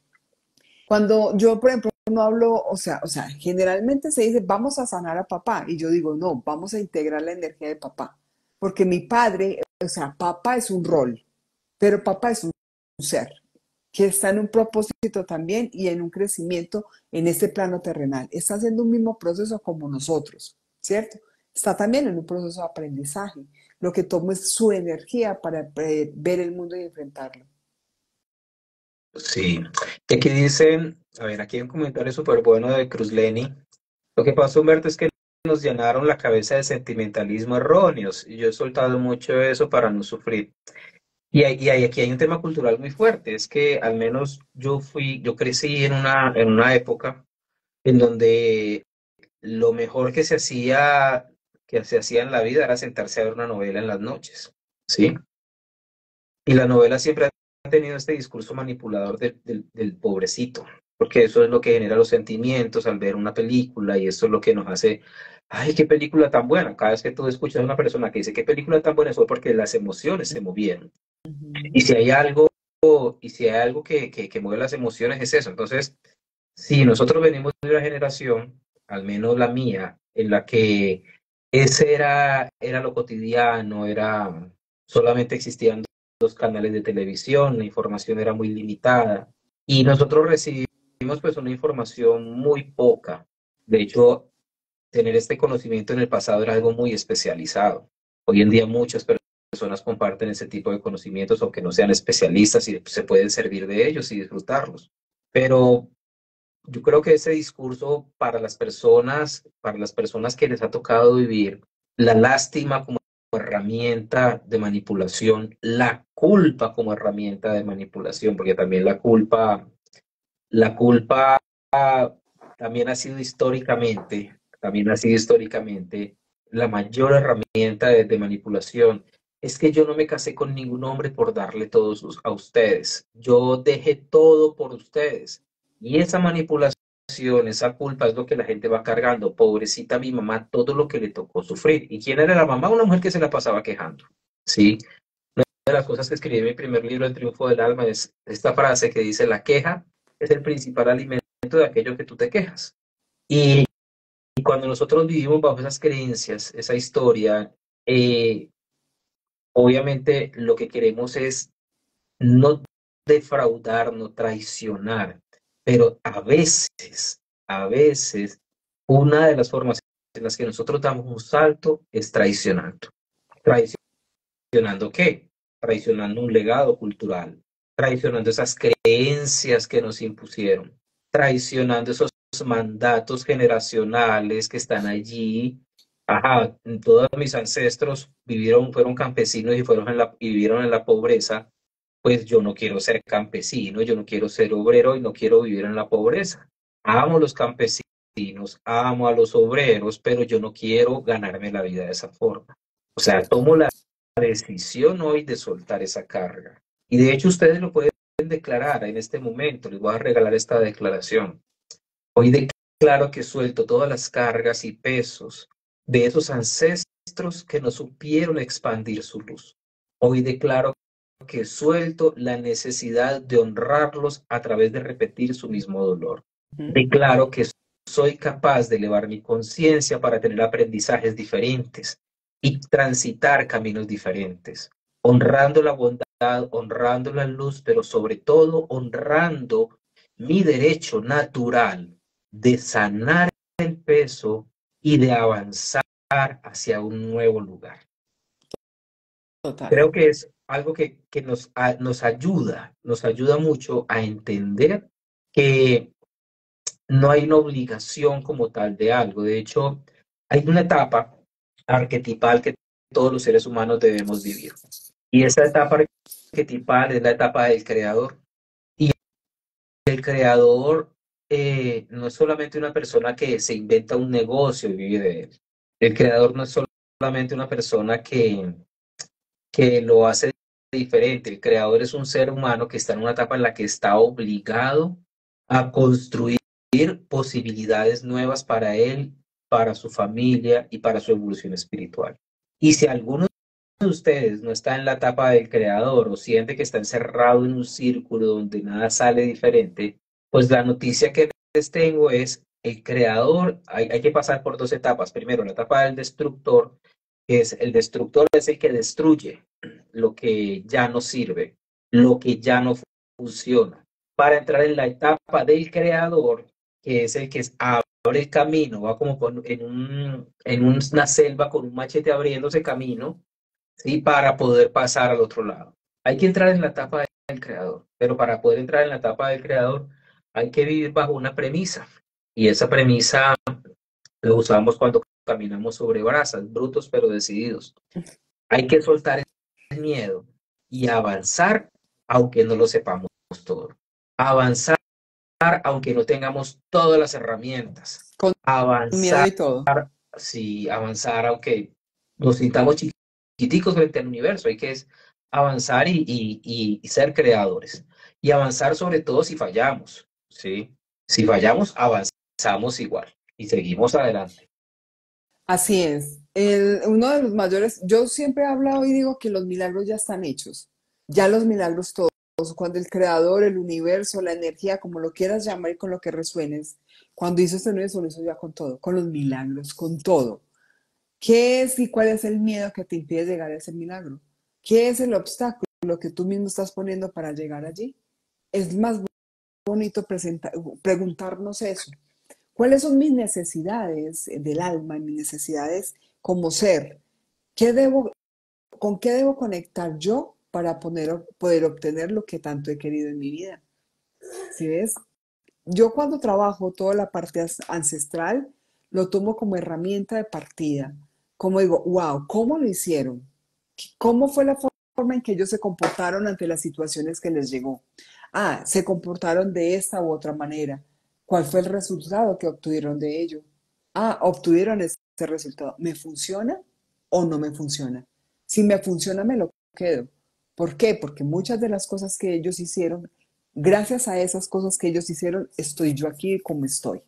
Cuando yo, por ejemplo, no hablo, o sea, generalmente se dice, vamos a sanar a papá. Y yo digo, no, vamos a integrar la energía de papá. Porque mi padre, o sea, papá es un rol, pero papá es un ser que está en un propósito también y en un crecimiento en este plano terrenal. Está haciendo un mismo proceso como nosotros, ¿cierto? Está también en un proceso de aprendizaje. Lo que tomo es su energía para ver el mundo y enfrentarlo. Sí. Y aquí dicen, a ver, aquí hay un comentario súper bueno de Cruz Lenny. Lo que pasa, Humberto, es que nos llenaron la cabeza de sentimentalismo erróneos y yo he soltado mucho eso para no sufrir. Aquí hay un tema cultural muy fuerte, es que al menos yo crecí en una época en donde lo mejor que se hacía en la vida era sentarse a ver una novela en las noches, ¿sí? Y la novela siempre ha tenido este discurso manipulador del pobrecito, porque eso es lo que genera los sentimientos al ver una película y eso es lo que nos hace, ay, qué película tan buena. Cada vez que tú escuchas a una persona que dice qué película tan buena fue porque las emociones se movieron. Y Ujú. si hay algo, y si hay algo que mueve las emociones es eso. Entonces, si nosotros venimos de una generación, al menos la mía, en la que era lo cotidiano, solamente existían dos canales de televisión, la información era muy limitada y nosotros recibimos pues una información muy poca. De hecho, tener este conocimiento en el pasado era algo muy especializado. Hoy en día muchas personas comparten ese tipo de conocimientos, aunque no sean especialistas y se pueden servir de ellos y disfrutarlos. Pero yo creo que ese discurso para las personas que les ha tocado vivir la lástima como herramienta de manipulación, la culpa como herramienta de manipulación, porque también la culpa también ha sido históricamente la mayor herramienta de manipulación. Es que yo no me casé con ningún hombre por darle a ustedes. Yo dejé todo por ustedes. Y esa manipulación, esa culpa es lo que la gente va cargando. Pobrecita mi mamá, todo lo que le tocó sufrir. ¿Y quién era la mamá? Una mujer que se la pasaba quejando. ¿Sí? De las cosas que escribí en mi primer libro, El triunfo del alma, es esta frase que dice, la queja es el principal alimento de aquello que tú te quejas. Y, y cuando nosotros vivimos bajo esas creencias, esa historia, eh, obviamente lo que queremos es no defraudar, no traicionar, pero a veces, una de las formas en las que nosotros damos un salto es traicionando. ¿Traicionando qué? Traicionando un legado cultural, traicionando esas creencias que nos impusieron, traicionando esos mandatos generacionales que están allí. Ajá, todos mis ancestros fueron campesinos y vivieron en la pobreza, pues yo no quiero ser campesino, yo no quiero ser obrero y no quiero vivir en la pobreza. Amo a los campesinos, amo a los obreros, pero yo no quiero ganarme la vida de esa forma. O sea, tomo la decisión hoy de soltar esa carga. Y de hecho ustedes lo pueden declarar en este momento. Les voy a regalar esta declaración. Hoy declaro que suelto todas las cargas y pesos de esos ancestros que no supieron expandir su luz. Hoy declaro que suelto la necesidad de honrarlos a través de repetir su mismo dolor. Ujú. Declaro que soy capaz de elevar mi conciencia para tener aprendizajes diferentes y transitar caminos diferentes, honrando la bondad, honrando la luz, pero sobre todo honrando mi derecho natural de sanar el peso y de avanzar hacia un nuevo lugar. Total. Creo que es algo que nos ayuda mucho a entender que no hay una obligación como tal de algo. De hecho, hay una etapa arquetipal que todos los seres humanos debemos vivir. Y esa etapa arquetipal es la etapa del creador. Y el creador no es solamente una persona que se inventa un negocio y vive de él. El creador no es solamente una persona que lo hace diferente. El creador es un ser humano que está en una etapa en la que está obligado a construir posibilidades nuevas para él, para su familia y para su evolución espiritual. Y si alguno de ustedes no está en la etapa del creador o siente que está encerrado en un círculo donde nada sale diferente, pues la noticia que les tengo es el creador, hay que pasar por dos etapas. Primero, la etapa del destructor, que es el destructor es el que destruye lo que ya no sirve, lo que ya no funciona, para entrar en la etapa del creador, que es el que abre el camino, va como en una selva con un machete abriéndose camino, ¿sí? Para poder pasar al otro lado. Hay que entrar en la etapa del creador, pero para poder entrar en la etapa del creador hay que vivir bajo una premisa. Y esa premisa la usamos cuando caminamos sobre brasas, brutos pero decididos. Hay que soltar el miedo y avanzar aunque no lo sepamos todo. Avanzar aunque no tengamos todas las herramientas. Con miedo Avanzar, y todo. sí, avanzar aunque nos sintamos chiquiticos frente al universo. Hay que avanzar y ser creadores. Y avanzar sobre todo si fallamos, ¿sí? Si fallamos, avanzamos igual y seguimos adelante. Así es. Uno de los mayores, yo siempre he hablado y digo que los milagros ya están hechos. Ya los milagros todos, cuando el creador, el universo, la energía, como lo quieras llamar y con lo que resuenes, cuando hizo este universo, lo hizo ya con todo, con los milagros, con todo. ¿Qué es y cuál es el miedo que te impide llegar a ese milagro? ¿Qué es el obstáculo que tú mismo estás poniendo para llegar allí? Es más bonito preguntarnos eso. ¿Cuáles son mis necesidades del alma, mis necesidades como ser? ¿Qué debo, con qué debo conectar yo para poder obtener lo que tanto he querido en mi vida? ¿Sí ves? Yo cuando trabajo toda la parte ancestral, lo tomo como herramienta de partida. Como digo, wow, ¿cómo lo hicieron? ¿Cómo fue la forma en que ellos se comportaron ante las situaciones que les llegó? Ah, se comportaron de esta u otra manera. ¿Cuál fue el resultado que obtuvieron de ello? Ah, obtuvieron este resultado. ¿Me funciona o no me funciona? Si me funciona, me lo quedo. ¿Por qué? Porque muchas de las cosas que ellos hicieron, gracias a esas cosas que ellos hicieron, estoy yo aquí como estoy.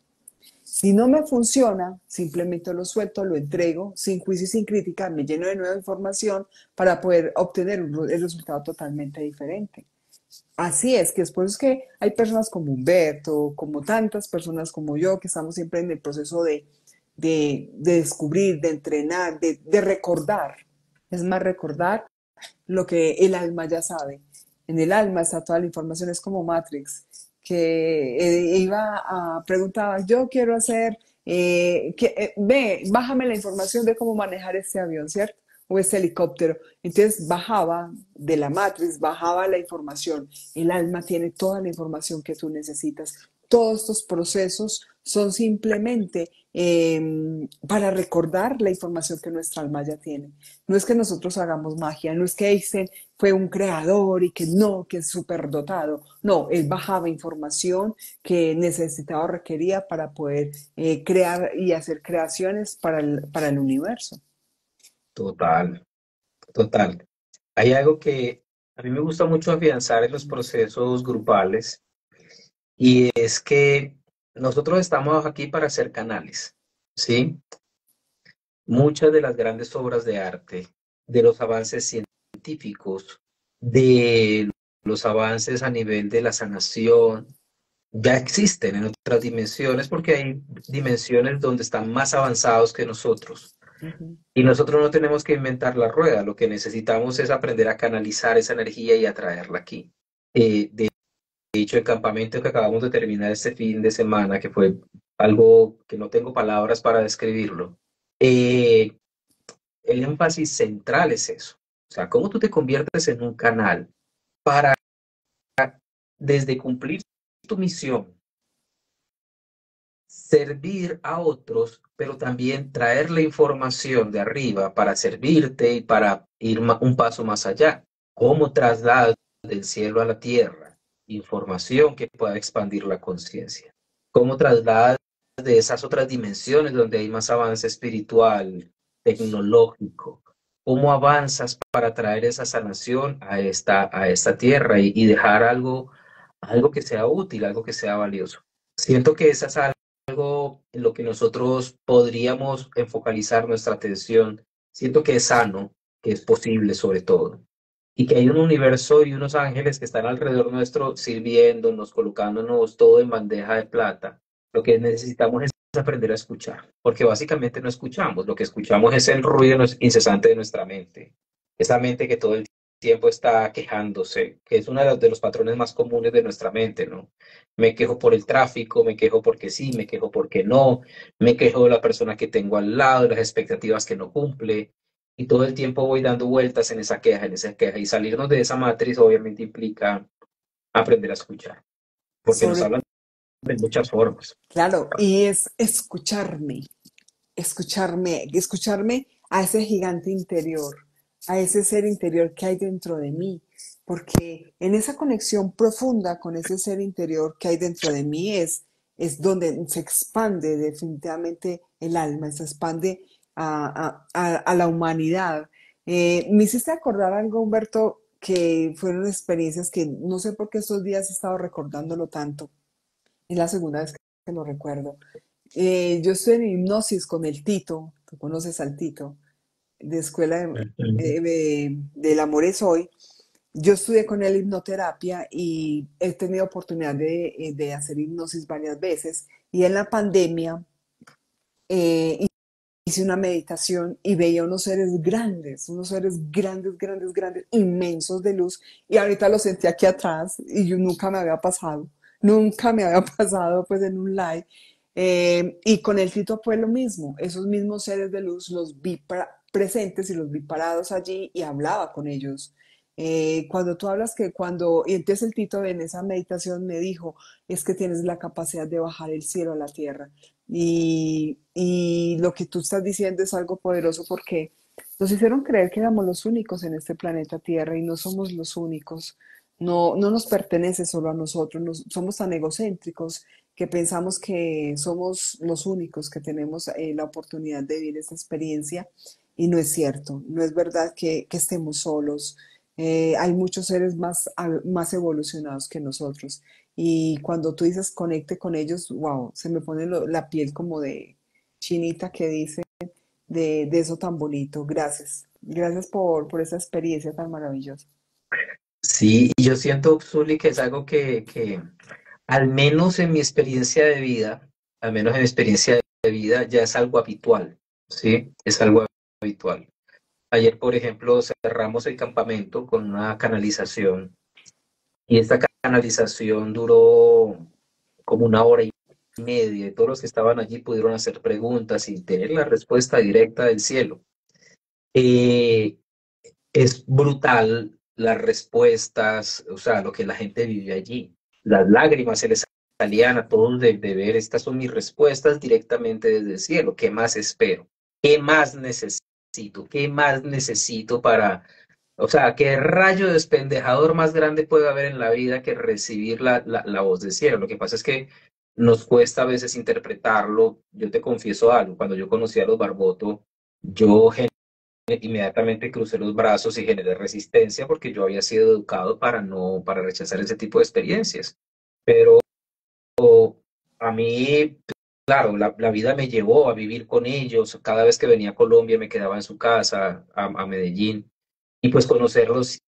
Si no me funciona, simplemente lo suelto, lo entrego, sin juicio y sin crítica, me lleno de nueva información para poder obtener el resultado totalmente diferente. Así es, que después es que hay personas como Humberto, como tantas personas como yo, que estamos siempre en el proceso de descubrir, de entrenar, de recordar. Es más, recordar lo que el alma ya sabe. En el alma está toda la información, es como Matrix, que preguntaba, yo quiero hacer, ve, bájame la información de cómo manejar este avión, ¿cierto? O este helicóptero. Entonces bajaba de la Matrix, bajaba la información. El alma tiene toda la información que tú necesitas. Todos estos procesos son simplemente para recordar la información que nuestra alma ya tiene. No es que nosotros hagamos magia, no es que Einstein fue un creador y que no, que es súper dotado. No, él bajaba información que necesitaba o requería para poder crear y hacer creaciones para el universo. Total, total. Hay algo que a mí me gusta mucho afianzar en los procesos grupales y es que nosotros estamos aquí para ser canales, ¿sí? muchas de las grandes obras de arte, de los avances científicos, de los avances a nivel de la sanación, ya existen en otras dimensiones porque hay dimensiones donde están más avanzados que nosotros. Ujú. Y nosotros no tenemos que inventar la rueda, lo que necesitamos es aprender a canalizar esa energía y a traerla aquí. De hecho, el campamento que acabamos de terminar este fin de semana, que fue algo que no tengo palabras para describirlo, eh, el énfasis central es eso. O sea, cómo tú te conviertes en un canal para, desde cumplir tu misión, servir a otros, pero también traer la información de arriba para servirte y para ir un paso más allá. ¿Cómo trasladas del cielo a la tierra información que pueda expandir la conciencia? ¿Cómo trasladas de esas otras dimensiones donde hay más avance espiritual, tecnológico? ¿Cómo avanzas para traer esa sanación a esta tierra y dejar algo que sea útil, algo que sea valioso? Siento que esa es algo en lo que nosotros podríamos enfocalizar nuestra atención. Siento que es sano, que es posible sobre todo, y que hay un universo y unos ángeles que están alrededor nuestro sirviéndonos, colocándonos todo en bandeja de plata. Lo que necesitamos es aprender a escuchar, porque básicamente no escuchamos, lo que escuchamos es el ruido incesante de nuestra mente, esa mente que todo el tiempo está quejándose, que es uno de los patrones más comunes de nuestra mente, ¿no? Me quejo por el tráfico, me quejo porque sí, me quejo porque no, me quejo de la persona que tengo al lado, de las expectativas que no cumple, y todo el tiempo voy dando vueltas en esa queja, y salirnos de esa matriz obviamente implica aprender a escuchar, porque nos Sobre, hablan de muchas formas. claro, y es escucharme a ese gigante interior, a ese ser interior que hay dentro de mí, porque en esa conexión profunda con ese ser interior que hay dentro de mí es donde se expande definitivamente el alma, se expande a la humanidad. Me hiciste acordar algo, Humberto, que fueron experiencias que no sé por qué estos días he estado recordándolo tanto. Es la segunda vez que lo recuerdo. Yo estoy en hipnosis con el Tito, tú conoces al Tito, de Escuela del Amor es Hoy. Yo estudié con él hipnoterapia y he tenido oportunidad de hacer hipnosis varias veces. Y en la pandemia eh, hice una meditación y veía unos seres grandes, grandes, grandes, inmensos de luz. Y ahorita lo sentí aquí atrás y yo nunca me había pasado pues en un live. Y con el Tito fue lo mismo, esos mismos seres de luz los vi presentes y los vi parados allí y hablaba con ellos. Cuando tú hablas y entonces el Tito en esa meditación me dijo, es que tienes la capacidad de bajar el cielo a la tierra. Y lo que tú estás diciendo es algo poderoso porque nos hicieron creer que éramos los únicos en este planeta Tierra y no somos los únicos. No, no nos pertenece solo a nosotros, somos tan egocéntricos que pensamos que somos los únicos que tenemos la oportunidad de vivir esta experiencia y no es cierto, no es verdad que estemos solos. Hay muchos seres más evolucionados que nosotros y cuando tú dices conecte con ellos, wow, se me pone la piel como de chinita que dice de eso tan bonito. Gracias. Gracias por esa experiencia tan maravillosa. Sí, y yo siento, Zuli, que es algo al menos en mi experiencia de vida, al menos en mi experiencia de vida, ya es algo habitual, ¿sí? Es algo habitual. Ayer, por ejemplo, cerramos el campamento con una canalización y esta canalización duró como una hora y media y todos los que estaban allí pudieron hacer preguntas y tener la respuesta directa del cielo. Eh, es brutal las respuestas, o sea, lo que la gente vive allí. Las lágrimas se les salían a todos de ver, estas son mis respuestas directamente desde el cielo. ¿Qué más espero? ¿Qué más necesito? ¿Qué más necesito para, o sea, qué rayo despendejador más grande puede haber en la vida que recibir la voz del cielo? Lo que pasa es que nos cuesta a veces interpretarlo. Yo te confieso algo, cuando yo conocí a los Barboto, yo inmediatamente crucé los brazos y generé resistencia porque yo había sido educado para rechazar ese tipo de experiencias. Pero a mí claro, la vida me llevó a vivir con ellos. Cada vez que venía a Colombia me quedaba en su casa, a Medellín, y pues conocerlos,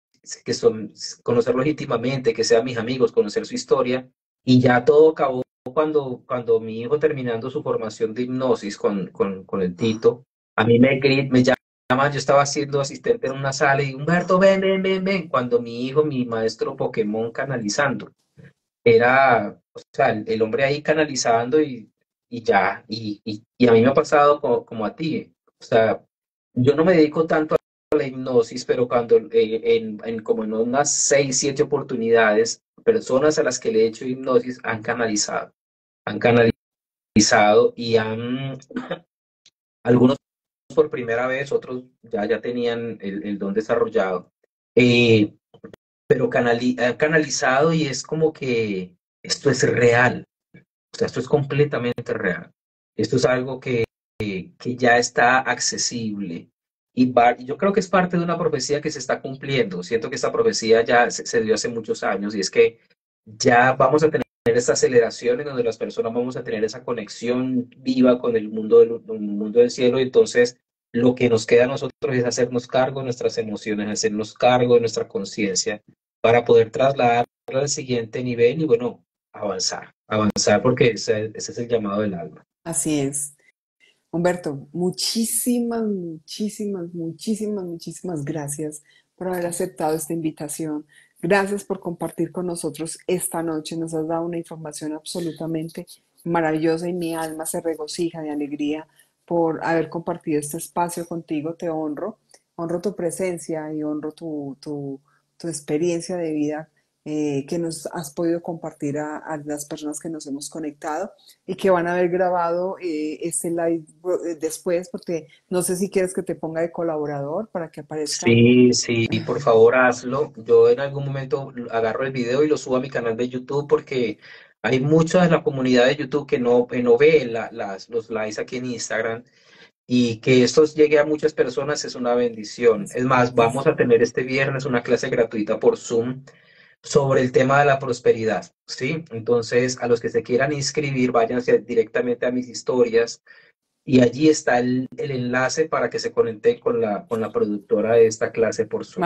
que son, conocerlos íntimamente, que sean mis amigos, conocer su historia. Y ya todo acabó cuando mi hijo terminando su formación de hipnosis con el Tito, a mí me llaman, yo estaba siendo asistente en una sala y Humberto, ven, ven, ven, ven, cuando mi hijo, mi maestro Pokémon canalizando. Era, o sea, el hombre ahí canalizando y ya, y a mí me ha pasado como a ti, o sea, yo no me dedico tanto a la hipnosis, pero cuando como en unas 6, 7 oportunidades, personas a las que le he hecho hipnosis han canalizado y algunos por primera vez, otros ya tenían el don desarrollado. Eh, pero ha canalizado y es como que esto es real, o sea, esto es completamente real. Esto es algo que ya está accesible y yo creo que es parte de una profecía que se está cumpliendo. Siento que esta profecía ya se dio hace muchos años y es que ya vamos a tener esta aceleración en donde las personas vamos a tener esa conexión viva con el mundo del cielo y entonces lo que nos queda a nosotros es hacernos cargo de nuestras emociones, hacernos cargo de nuestra conciencia para poder trasladarla al siguiente nivel y bueno, avanzar porque ese es el llamado del alma. Así es. Humberto, muchísimas, muchísimas, muchísimas, muchísimas gracias por haber aceptado esta invitación. Gracias por compartir con nosotros esta noche. Nos has dado una información absolutamente maravillosa y mi alma se regocija de alegría por haber compartido este espacio contigo. Te honro, honro tu presencia y honro tu experiencia de vida que nos has podido compartir a las personas que nos hemos conectado y que van a haber grabado este live después, porque no sé si quieres que te ponga de colaborador para que aparezca. Sí, sí, por favor hazlo. Yo en algún momento agarro el video y lo subo a mi canal de YouTube porque hay mucha de la comunidad de YouTube que no ve los likes aquí en Instagram y que esto llegue a muchas personas es una bendición. Es- Es más, es- vamos a tener este viernes una clase gratuita por Zoom sobre el tema de la prosperidad, ¿sí? Entonces, a los que se quieran inscribir, váyanse directamente a mis historias y allí está el enlace para que se conecten con la productora de esta clase por Zoom.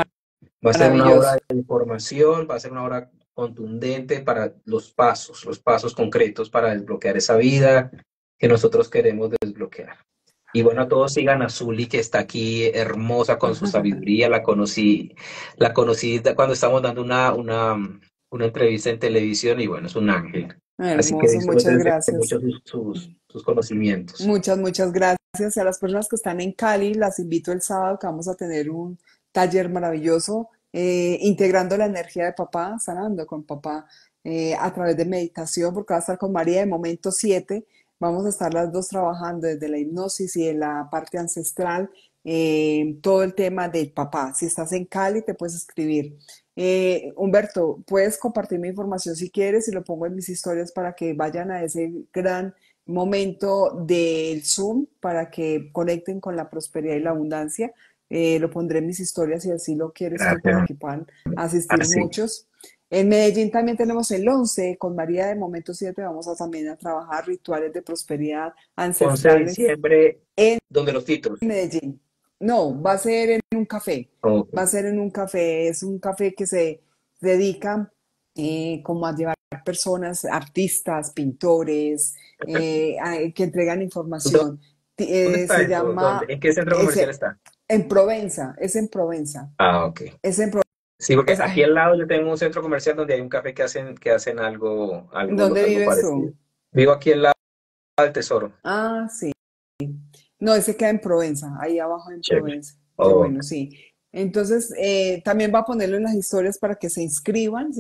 Va a ser una hora Maravilloso. de información, va a ser una hora contundente para los pasos concretos para desbloquear esa vida que nosotros queremos desbloquear. Y bueno, todos sigan a Zuli, que está aquí hermosa con su sabiduría. La conocí cuando estábamos dando una entrevista en televisión y bueno, es un ángel. Así que Hermoso, muchas disfrútense gracias. mucho sus conocimientos. Muchas, muchas gracias a las personas que están en Cali. Las invito el sábado que vamos a tener un taller maravilloso integrando la energía de papá, sanando con papá a través de meditación, porque va a estar con María de Momento 7. Vamos a estar las dos trabajando desde la hipnosis y de la parte ancestral, todo el tema del papá. Si estás en Cali, te puedes escribir. Humberto, puedes compartir mi información si quieres y lo pongo en mis historias para que vayan a ese gran momento del Zoom para que conecten con la prosperidad y la abundancia. Lo pondré en mis historias si así lo quieres tú para Gracias. que puedan asistir Así. muchos. En Medellín también tenemos el 11 con María de Momento 7. Vamos a también a trabajar rituales de prosperidad 11 de ancestrales diciembre, en donde los títulos. Medellín. No, va a ser en un café. Ok. Va a ser en un café. Es un café que se dedica como a llevar personas, artistas, pintores, que entregan ¿Dónde información. está Se esto? ¿Dónde? llama ¿En qué centro es, comercial está? en Provenza, es en Provenza. Ah, ok. Es en Sí, porque Provenza. aquí Ay, al lado yo tengo un centro comercial donde hay un café que hacen algo, algo, ¿dónde algo vives parecido. tú? Vivo aquí al lado del Tesoro. Ah, sí. No, ese queda en Provenza, ahí abajo en Chévere. Provenza. Qué Ok. bueno, sí. Entonces, también va a ponerlo en las historias para que se inscriban,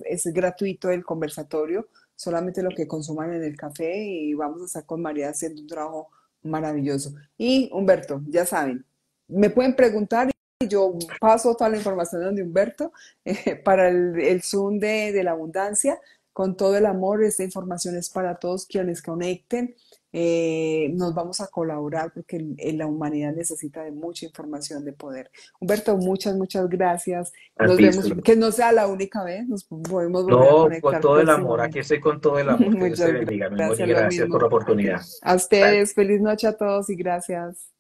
es gratuito el conversatorio, solamente lo que consuman en el café y vamos a estar con María haciendo un trabajo maravilloso. Y Humberto, ya saben, me pueden preguntar y yo paso toda la información de Humberto para el Zoom de la abundancia, con todo el amor, esta información es para todos quienes conecten. nos vamos a colaborar porque la humanidad necesita de mucha información de poder. Humberto, muchas, muchas gracias. A Nos ti, vemos, Zulma. que no sea la única vez, nos podemos volver a No, con conectar todo el amor, aquí próximamente. estoy con todo el amor. Que Dios te Muchas bendiga, mi amor, y gracias, lo gracias por mismo. la oportunidad. A Vale. ustedes, feliz noche a todos y gracias.